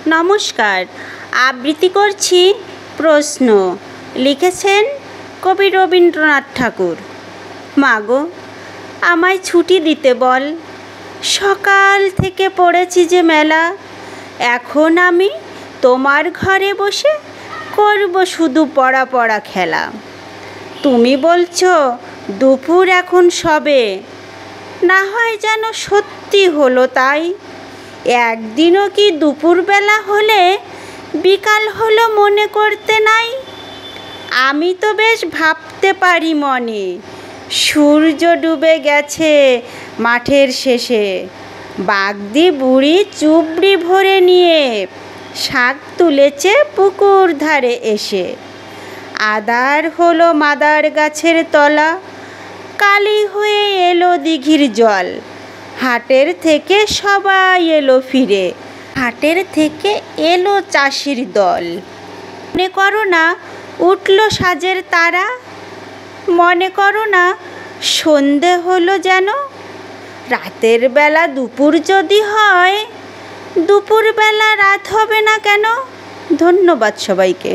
নমস্কার, আবৃত্তি করছি প্রশ্ন। লিখেছেন কবি রবীন্দ্রনাথ ঠাকুর। মাগো, আমায় ছুটি দিতে বল, সকাল থেকে পড়েছি যে মেলা। এখন আমি তোমার ঘরে বসে করব শুধু পড়া পড়া খেলা। তুমি বলছো দুপুর এখন সবে, না হয় যেন সত্যি হলো তাই। একদিনও কি দুপুরবেলা হলে বিকাল হলো মনে করতে নাই? আমি তো বেশ ভাবতে পারি মনে, সূর্য ডুবে গেছে মাঠের শেষে। বাগদি বুড়ি চুবড়ি ভরে নিয়ে শাক তুলেছে পুকুর ধারে এসে। আদার হলো মাদার গাছের তলা, কালি হয়ে এলো দিঘির জল। হাটের থেকে সবাই এলো ফিরে, হাটের থেকে এলো চাষির দল। মনে করো না উঠল সাজের তারা, মনে করো না সন্ধে হলো যেন। রাতের বেলা দুপুর যদি হয়, দুপুরবেলা রাত হবে না কেন? ধন্যবাদ সবাইকে।